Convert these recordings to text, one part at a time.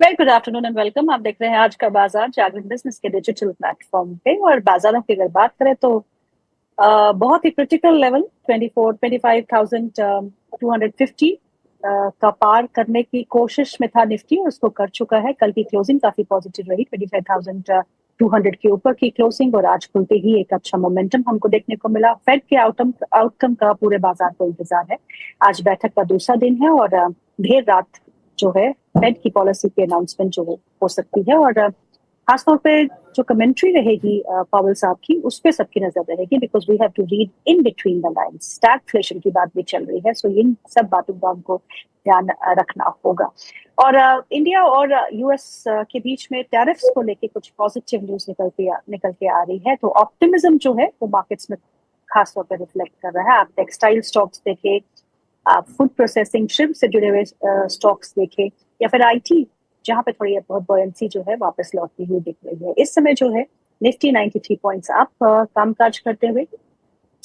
Well good afternoon and welcome. आप देख रहे हैं आज का बाजार जागरण बिजनेस के डिजिटल प्लेटफॉर्म पे। और बाजारों की अगर बात करें तो बहुत ही क्रिटिकल लेवल 25,250 का पार करने की कोशिश में था निफ्टी, और उसको कर चुका है। कल की क्लोजिंग काफी पॉजिटिव रही, 25,200 के ऊपर की क्लोजिंग, और आज खुलते ही एक अच्छा मोमेंटम हमको देखने को मिला। फेड के आउटकम का पूरे बाजार को इंतजार है। आज बैठक का दूसरा दिन है और देर रात जो है फेड की पॉलिसी की अनाउंसमेंट जो हो सकती है। और खासतौर पे जो कमेंट्री रहेगी पावेल साहब की, उस पर सबकी नजर रहेगी, because we have to read in between the lines. Stagflation की बात भी चल रही है, सो इन सब बातों का हमको ध्यान रखना होगा। और इंडिया और यूएस के बीच में टैरिफ्स को लेके कुछ पॉजिटिव न्यूज निकल के आ रही है, तो ऑप्टिमिज्म जो है वो मार्केट्स में खासतौर पर रिफ्लेक्ट कर रहा है। आप टेक्सटाइल स्टॉक्स देखे, आप फूड प्रोसेसिंग श्रिम्प से जुड़े हुए स्टॉक्स देखे, या फिर आईटी जहां पे थोड़ी बहुत बॉयंसी जो है वापस लौटती हुई दिख रही है। इस समय जो है निफ्टी 93 पॉइंट्स अप कामकाज करते हुए,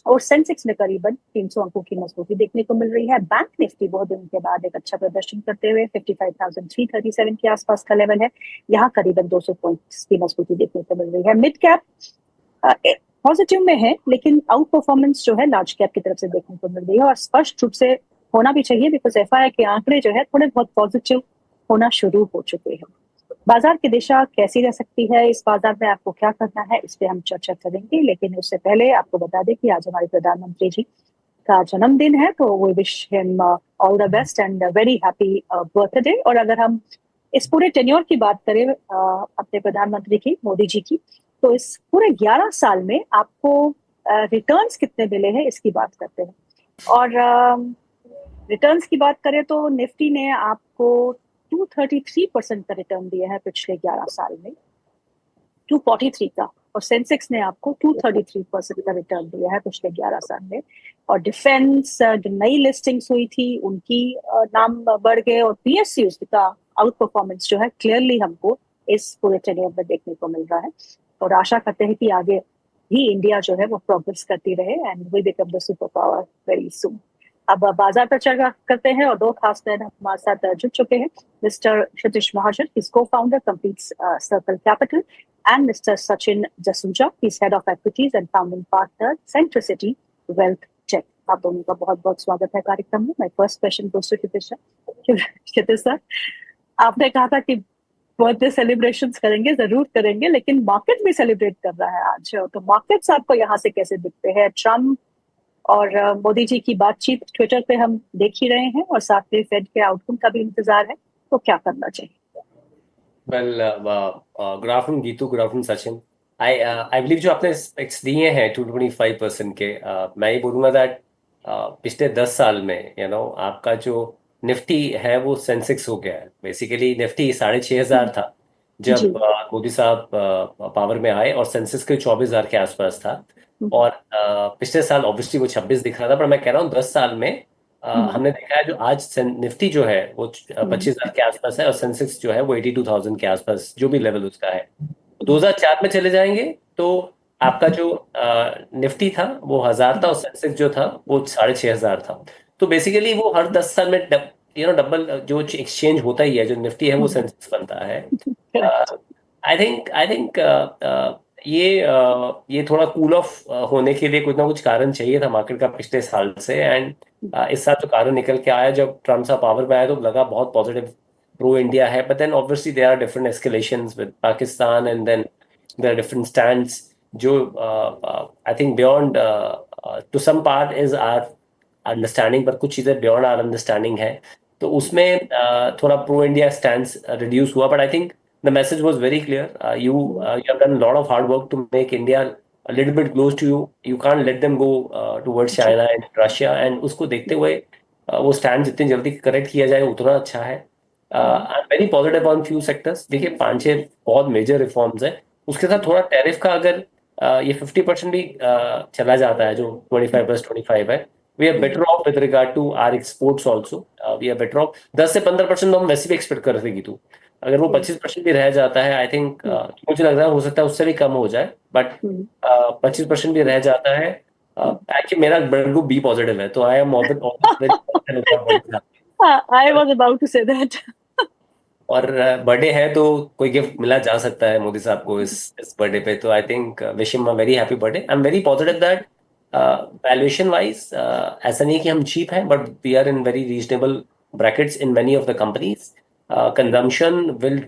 और सेंसेक्स में करीबन 300 अंकों की मजबूती देखने को मिल रही है। बैंक निफ्टी बहुत दिनों के बाद एक अच्छा प्रदर्शन करते हुए 55,337 के आसपास का लेवल है, यहाँ करीबन 200 पॉइंट्स की मजबूती देखने को मिल रही है। मिड कैप पॉजिटिव में है, लेकिन आउट परफॉर्मेंस जो है लार्ज कैप की तरफ से देखने को मिल रही है, और स्पष्ट रूप से होना भी चाहिए, बिकॉज एफआईआई के आंकड़े जो है थोड़े बहुत पॉजिटिव होना शुरू हो चुके हैं। बाजार की दिशा कैसी रह सकती है, इस बाजार में आपको क्या करना है, इस पे हम चर्चा करेंगे। लेकिन उससे पहले आपको बता दें कि आज हमारे प्रधानमंत्री जी का जन्मदिन है, तो we wish him all the best and very happy birthday. और अगर हम इस पूरे टेन्योर की बात करें अपने प्रधानमंत्री की, मोदी जी की, तो इस पूरे 11 साल में आपको रिटर्न्स कितने मिले हैं इसकी बात करते हैं। और रिटर्न्स की बात करें तो निफ्टी ने आपको 233% का रिटर्न दिया है पिछले 11 साल में, 243 का। और सेंसेक्स ने आपको 233% का रिटर्न दिया है पिछले 11 साल में। और डिफेंस जो नई लिस्टिंग्स हुई थी उनकी नाम बढ़ गए, और पीएसयू का आउट परफॉर्मेंस जो है क्लियरली हमको इस पूरे टेन्योर में देखने को मिल रहा है। और आशा करते हैं कि आगे भी इंडिया जो है वो प्रोग्रेस करती रहे and we become the super power very soon. अब बाजार पर चर्चा करते हैं, और दो खास मैन हमारे साथ जुड़ चुके हैं। मिस्टर क्षितिज महाजन, इज को founder complete circle capital, and Mr. Sachin Jasuja, he's head of equities and founding partner, Centricity Wealth Tech. आप दोनों का बहुत बहुत स्वागत है कार्यक्रम में। My first question goes to Kshitij sir, आपने कहा था कि बर्थडे सेलिब्रेशंस करेंगे, जरूर करेंगे, लेकिन मार्केट भी सेलिब्रेट कर रहा है आज, तो मार्केट्स आपको यहाँ से कैसे दिखते हैं? ट्रम्प और मोदी जी की बातचीत ट्विटर पे हम देख ही रहे हैं, और साथ में फेड के आउटकम का भी इंतजार है, तो क्या करना चाहिए? Well good afternoon Geetu, good afternoon Sachin. I believe जो आपने स्पेक्स दिए हैं 225% के, मैं ये बोलूँगा दैट पिछले 10 साल में आपका जो निफ्टी है वो सेंसेक्स हो गया है। बेसिकली निफ्टी 6,500 था जी। जब मोदी साहब पावर में आए, और सेंसेक्स के 24,000 के आसपास था। और पिछले साल ऑब्वियसली वो 26 दिख रहा था, पर मैं कह रहा हूँ 10 साल में हमने देखा है जो आज निफ्टी जो है वो 25,000 के आसपास है, और सेंसेक्स जो है वो 82,000 के आसपास जो भी लेवल उसका है। 2004 में चले जाएंगे तो आपका जो निफ्टी था वो 1,000 था, और सेंसेक्स जो था वो 6,500 था। तो बेसिकली वो हर 10 साल में डबल जो एक्सचेंज होता ही है, जो निफ्टी है वो सेंसेक्स बनता है। आई थिंक ये थोड़ा कूल ऑफ होने के लिए कुछ ना कुछ कारण चाहिए था मार्केट का पिछले साल से। एंड इस साल जो कारण निकल के आया, जब ट्रम्प साहब पावर में आया तो लगा बहुत पॉजिटिव प्रो इंडिया है। But then obviously there are different escalations with Pakistan, and then there are different stands जो I think beyond to some part is are understanding, पर कुछ चीज़ें बियॉन्ड आर अंडरस्टैंडिंग है। तो उसमें थोड़ा प्रो इंडिया स्टैंड रिड्यूस हुआ। But I think the message was very clear. You have done a lot of hard work to make India a little bit close to you. You can't let them go towards China and Russia. And उसको देखते हुए वो stand जितनी जल्दी correct किया जाए उतना अच्छा है। आई am very positive on few sectors. देखिए 5-6 बहुत मेजर रिफॉर्म्स है, उसके साथ थोड़ा टैरिफ का अगर ये 50% भी चला जाता है, जो 25+25 है, we are better off with regard to our exports also. We are better off. 10 से 15% तो हम वैसे भी एक्सपेक्ट कर रहे थे कि अगर वो 25% भी रह जाता है, आई थिंक मुझे लग रहा है हो सकता है उससे भी कम हो जाए। बट 25% भी रह जाता है, एक्चुअली मेरा ब्लड ग्रुप बी पॉजिटिव है, तो I am always I was about to say that. और बर्थडे है तो कोई गिफ्ट मिला जा सकता है मोदी साहब को इस बर्थडे पे, तो I think wish him a very happy birthday. I am very positive that valuation wise ऐसा नहीं कि हम चीप हैं, but we are in very reasonable brackets in many of the companies. Consumption will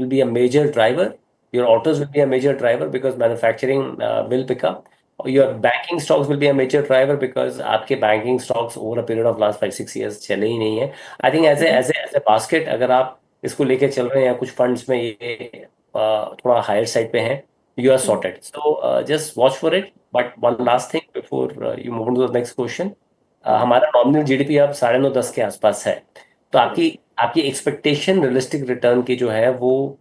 be a major driver. Your autos will be a major driver because manufacturing will pick up. Your banking stocks will be a major driver because आपके banking stocks over a period of last 5-6 years चले ही नहीं है। I think as a basket अगर आप इसको लेके चल रहे हैं, कुछ फंड्स में ये थोड़ा हायर साइड पे हैं, you are sorted. So just watch for it. But one last thing before you move to the next question, हमारा नॉमिनल जीडीपी अब 9.5-10 के आसपास है। तो आपकी आपकी एक्सपेक्टेशन रियलिस्टिक रिटर्न की जो है वो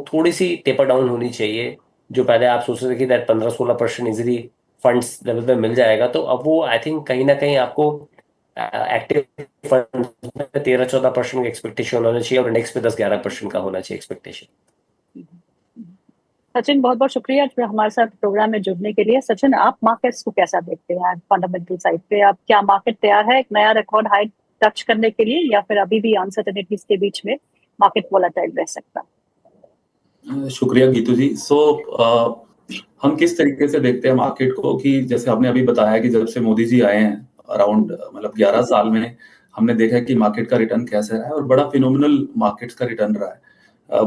थोड़ी सी टेपर डाउन होनी चाहिए। जो पहले आप सोच रहे थे कि दैट 15-16% इजीली फंड्स लेवल पे मिल जाएगा, तो अब वो आई थिंक कहीं ना कहीं आपको एक्टिव फंड में 13-14% का एक्सपेक्टेशन होना चाहिए और इंडेक्स पे 10-11% का होना चाहिए एक्सपेक्टेशन। सचिन, बहुत बहुत शुक्रिया हमारे साथ प्रोग्राम में जुड़ने के लिए। सचिन, आप मार्केट्स को कैसा देखते हैं फंडामेंटल साइड पे? आप क्या मार्केट तैयार है एक नया रिकॉर्ड हाई टच करने के लिए, या फिर अभी भी अनसर्टेनिटीज के बीच में मार्केट वोलेटाइल रह सकता है? शुक्रिया गीतू जी। हम किस तरीके से देखते हैं मार्केट को कि जैसे आपने अभी बताया कि जब से मोदी जी आए हैं अराउंड मतलब 11 साल में हमने देखा है कि मार्केट का रिटर्न कैसे रहा है और बड़ा फिनोमिनल मार्केट्स का रिटर्न रहा है।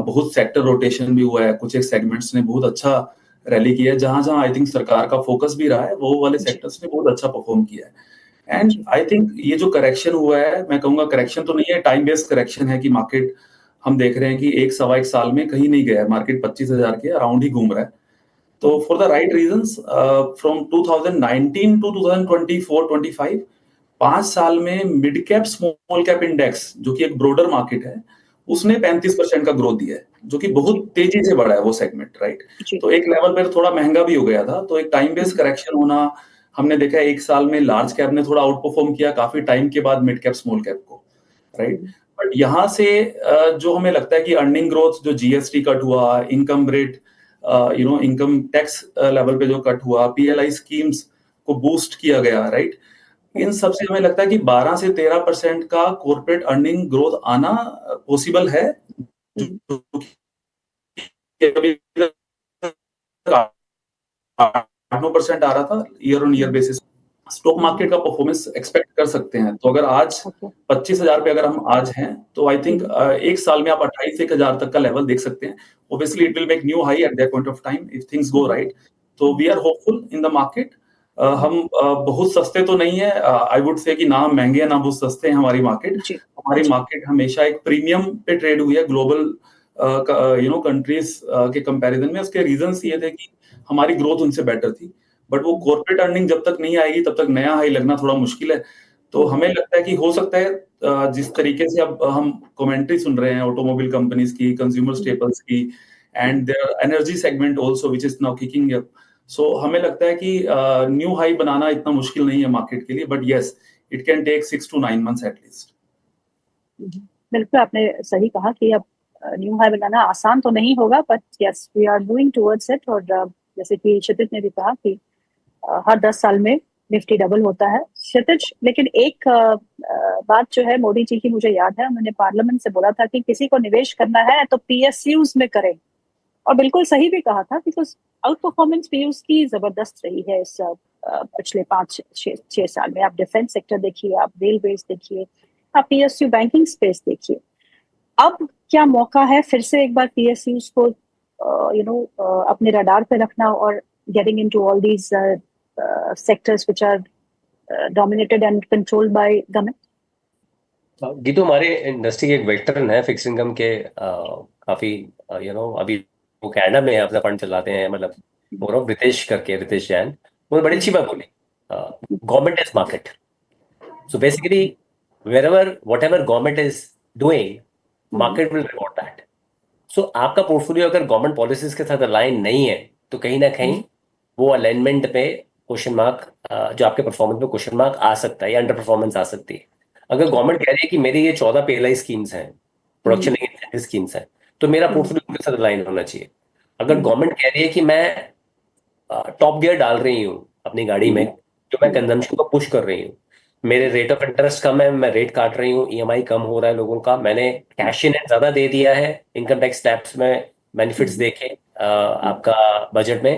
बहुत सेक्टर रोटेशन भी हुआ है, कुछ एक सेगमेंट्स ने बहुत अच्छा रैली किया है, जहां जहां आई थिंक सरकार का फोकस भी रहा है वो वाले सेक्टर्स ने बहुत अच्छा परफॉर्म किया है। एंड आई थिंक ये जो करेक्शन हुआ है, मैं कहूंगा करेक्शन तो नहीं है, टाइम बेस्ड करेक्शन है कि मार्केट हम देख रहे हैं कि 1-1.25 साल में कहीं नहीं गया है, मार्केट 25,000 के अराउंड ही घूम रहा है। तो for the right reasons from 2019 to 2024-25 5 साल में mid cap small cap index जो कि एक ब्रॉडर मार्केट है उसने 35% का ग्रोथ दिया है, जो कि बहुत तेजी से बढ़ा है वो सेगमेंट, राइट। तो एक लेवल पर थोड़ा महंगा भी हो गया था, तो एक टाइम बेस्ड करेक्शन होना हमने देखा है। 1 साल में लार्ज कैप ने थोड़ा आउट परफॉर्म किया काफी टाइम के बाद मिड कैप स्मॉल कैप को, राइट। बट यहाँ से जो हमें लगता है कि अर्निंग ग्रोथ, जो जीएसटी कट हुआ, income rate income tax level पे जो कट हुआ, पीएलआई स्कीम्स को बूस्ट किया गया, राइट। इन सब से हमें लगता है कि 12 से 13% का कॉर्पोरेट अर्निंग ग्रोथ आना पॉसिबल है, जो कि अभी 8-9% आ रहा था year on year basis. Stock market का परफॉर्मेंस एक्सपेक्ट कर सकते हैं। तो अगर आज 25,000 पे अगर हम आज हैं तो आई थिंक एक साल में आप 28,000 तक का लेवल देख सकते हैं। Obviously it will make new high at that point of time if things go right. तो we are hopeful in the market. हम बहुत सस्ते तो नहीं है, आई वुड से कि ना महंगे ना बहुत सस्ते हैं हमारी मार्केट। हमारी मार्केट हमेशा एक प्रीमियम पे ट्रेड हुई है ग्लोबल कंट्रीज के कंपैरिजन में। उसके रीजंस ये थे कि हमारी ग्रोथ उनसे बेटर थी, बट वो कॉर्पोरेट अर्निंग जब तक नहीं आएगी तब तक नया हाई लगना थोड़ा मुश्किल है। तो हमें लगता है कि हो सकता है जिस तरीके से अब हम कमेंट्री सुन रहे हैं ऑटोमोबाइल कंपनीज की, कंज्यूमर स्टेपल्स की, and there energy segment also which is now kicking up. So हमें लगता है कि न्यू हाई बनाना इतना मुश्किल नहीं है मार्केट के लिए, but yes it can take 6 to 9 months at least. बिल्कुल, आपने सही कहा कि अब न्यू हाई बनाना आसान तो नहीं होगा, but yes we are moving towards it. और जैसे कि क्षितिज ने भी कहा कि हर 10 साल में निफ्टी डबल होता है। क्षितिज, लेकिन एक बात जो है मोदी जी की मुझे याद है, उन्होंने पार्लियामेंट से बोला था कि किसी को निवेश करना है तो पीएसयूज में करें, और बिल्कुल सही भी कहा था, बिकॉज आउट परफॉर्मेंस पीयूष की जबरदस्त रही है इस पिछले 5-6 साल में। आप डिफेंस सेक्टर देखिए, आप रेलवेज देखिए, आप पीएसयू बैंकिंग स्पेस देखिए। अब क्या मौका है फिर से एक बार पीएसयूज को अपने रडार पे रखना और getting into all these sectors which are dominated and controlled by government? Geetu, हमारे इंडस्ट्री के एक वेटरन है फिक्स इनकम के, काफी अभी वो कनाडा में अपना फंड चलाते हैं, मतलब बोल रहा हूँ रितेश करके, रितेश जैन। उन्होंने बड़ी अच्छी बात बोली, government is market. So basically wherever whatever government is doing, market will reward that. सो आपका पोर्टफोलियो अगर गवर्नमेंट पॉलिसीज के साथ अलाइन नहीं है तो कहीं ना कहीं वो अलाइनमेंट पे क्वेश्चन मार्क, जो आपके परफॉर्मेंस पे क्वेश्चन मार्क आ सकता है या अंडर परफॉर्मेंस आ सकती है। अगर गवर्नमेंट कह रही है कि मेरे ये 14 पीएलआई स्कीम्स हैं, प्रोडक्शन लिंक्ड इंसेंटिव स्कीम्स हैं, तो मेरा पोर्टफोलियो उनके साथ अलाइन होना चाहिए। अगर गवर्नमेंट कह रही है कि मैं टॉप गियर डाल रही हूँ अपनी गाड़ी में, जो मैं कंजम्पशन को पुश कर रही हूँ, मेरे रेट ऑफ इंटरेस्ट कम है, मैं रेट काट रही हूँ, ईएमआई कम हो रहा है लोगों का, मैंने कैश इन ज्यादा दे दिया है, इनकम टैक्स टैक्स में बेनिफिट्स देखे आपका बजट में,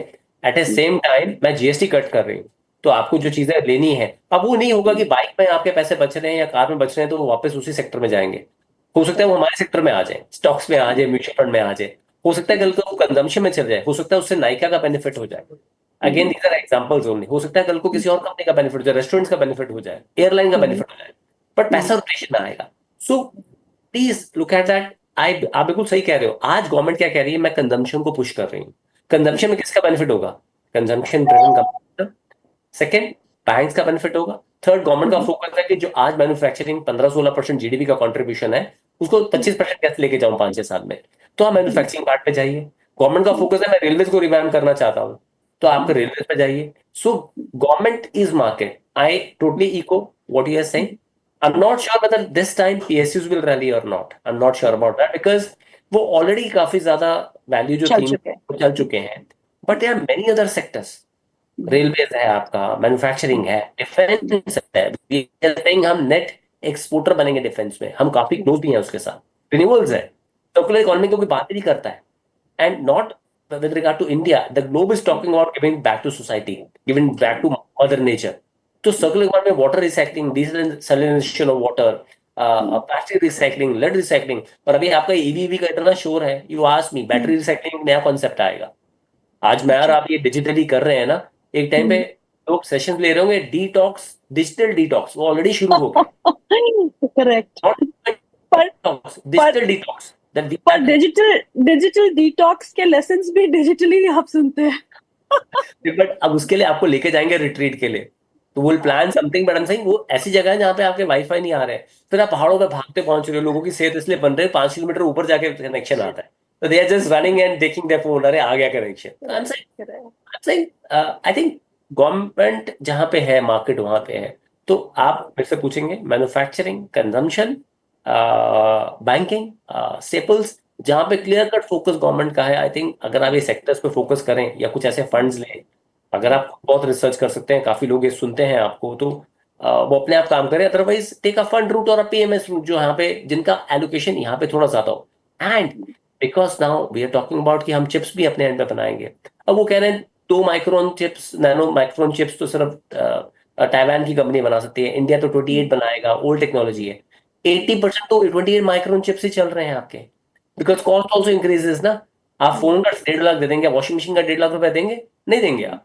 एट ए सेम टाइम मैं जीएसटी कट कर रही हूँ। तो आपको जो चीजें लेनी है, अब वो नहीं होगा कि बाइक में आपके पैसे बच रहे हैं या कार में बच रहे हैं तो वो वापस उसी सेक्टर में जाएंगे। हो सकता है वो हमारे सेक्टर में आ जाए, स्टॉक्स में आ जाए, म्यूचुअल फंड में आ जाए, हो सकता है कल को वो कंजम्पशन में चले जाए, हो सकता है उससे नाइका का बेनिफिट हो जाए। Again these are examples only, हो सकता है कल को किसी और कंपनी का बेनिफिट हो जाए, रेस्टोरेंट्स का बेनिफिट हो जाए, एयरलाइन का बेनिफिट हो जाए, बट पैसा रोटेशन में आएगा। So please look at that. आप बिल्कुल सही कह रहे हो, आज गवर्नमेंट क्या कह रही है, मैं कंजम्पशन को पुश कर रही हूँ। कंजम्पशन में किसका बेनिफिट होगा? Consumption driven company. Second, banks का बेनिफिट होगा। थर्ड, गवर्नमेंट का फोकस है कि जो आज मैन्युफैक्चरिंग 15-16% जीडीपी का कंट्रीब्यूशन है, उसको 25% कैसे लेके जाऊं 5-6 साल में। तो आप मैन्युफैक्चरिंग पार्ट पे जाइए। गवर्नमेंट का फोकस है मैं रेलवे को रिवैम्प करना चाहता हूं, तो आप रेलवे पे जाइए। So government is market, I totally echo what you are saying. I am not sure whether this time PSUs will rally or not. I'm not sure about that because वो already काफी ज्यादा value जो चल थी चुके हैं। चल चुके हैं। But there are many other sectors, railways है आपका, मैन्युफैक्चरिंग है, डिफेंस है। We are saying हम नेट एक्सपोर्टर बनेंगे डिफेंस में, हम काफी क्लोज भी हैं उसके साथ। रिन्यूएबल्स है, सर्कुलर इकोनॉमी को कोई बात ही नहीं करता है। And not with regard to India, the globe is talking about giving back to society, giving back to mother nature. तो सर्कुलर इकोनॉमी में water recycling, desalination of water, plastic recycling, lead recycling, और अभी आपका EV का इतना शोर है, you ask me, battery recycling नया कॉन्सेप्ट आएगा। आज मैं और आप ये डिजिटली कर रहे हैं ना, एक टाइम पे लोग सेशन ले रहे होंगे डिटॉक्स, डिजिटल डिटॉक्स, वो ऑलरेडी शुरू हो गए। करेक्ट। पर डिजिटल डिटॉक्स पर डिजिटल डिटॉक्स के लेसन्स भी डिजिटली आप सुनते हैं। बट अब उसके लिए आपको लेके जाएंगे रिट्रीट के लिए, तो will plan something, but I am saying वो ऐसी जगह है जहाँ पे आपके वाईफाई नहीं आ रहे हैं, फिर आप पहाड़ों पे भागते पहुंच रहे हो, लोगों की सेहत इसलिए बन रही है 5 किलोमीटर ऊपर जाके कनेक्शन आता है, तो they are just running and taking their phone, अरे आ गया कनेक्शन। आई थिंक गवर्नमेंट जहां पे है, मार्केट वहां पे है। तो आप मेरे से पूछेंगे मैन्युफैक्चरिंग, कंजम्पशन, बैंकिंग, स्टेपल्स, जहां पे क्लियर कट फोकस गवर्नमेंट का है। आई थिंक अगर आप ये सेक्टर्स पे फोकस करें या कुछ ऐसे फंड्स लें, अगर आप बहुत रिसर्च कर सकते हैं, काफी लोग ये सुनते हैं आपको, तो वो अपने आप काम करें। Otherwise take a fund route और अ पीएमएस रूट, जो यहाँ पे जिनका एलोकेशन यहाँ पे थोड़ा ज्यादा हो। And because now we are talking about कि हम चिप्स भी अपने एंड पे बनाएंगे। अब वो कह रहे हैं 2 micron chips, nano micron chips तो सिर्फ ताइवान की कंपनी बना सकती है, इंडिया तो 28 बनाएगा, ओल्ड टेक्नोलॉजी है। 80% तो 28 माइक्रोन चिप्स ही चल रहे हैं आपके, बिकॉज कॉस्ट ऑल्सो इंक्रीजेस ना। आप फोन का 1.5 लाख दे देंगे, वॉशिंग मशीन का 1.5 लाख रुपए देंगे? नहीं देंगे आप।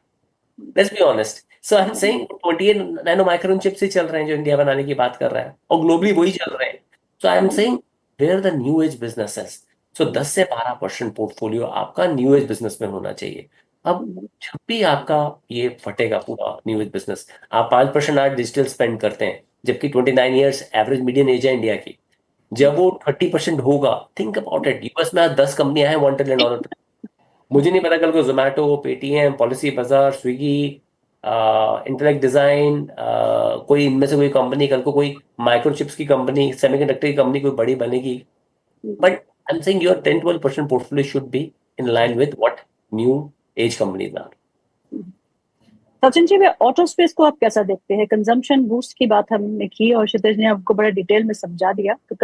Let's be honest. So I am saying 28 nano micron chips ही चल रहे हैं जो इंडिया बनाने की बात कर रहा है, और ग्लोबली वही चल रहे हैं। So I am saying where the new age businesses. So 10 से 12% पोर्टफोलियो आपका न्यू एज बिजनेस में होना चाहिए। अब जब भी आपका ये फटेगा पूरा न्यू एज बिजनेस, आप 5% आज डिजिटल स्पेंड करते हैं, जबकि 29 ईयर्स एवरेज मीडियन एज है इंडिया की। जब वो 30% होगा, थिंक अबाउट इट, यूएस में आज 10 कंपनियां हैं $1 ट्रिलियन। मुझे नहीं पता कल को जोमेटो, पेटीएम, पॉलिसी बाजार, स्विगी, इंटेलेक्ट डिजाइन, कोई इनमें से कोई कंपनी, कल को कोई माइक्रोचिप्स की कंपनी, सेमीकंडक्टर की कंपनी कोई बड़ी बनेगी। But I am saying your 10-12% portfolio should be in line with what new age companies are. Sachin ji, auto space को आप कैसा देखते हैं? कंजम्पशन बूस्ट की बात हमने की और क्षितिज ने आपको बड़ा डिटेल में समझा दिया। तो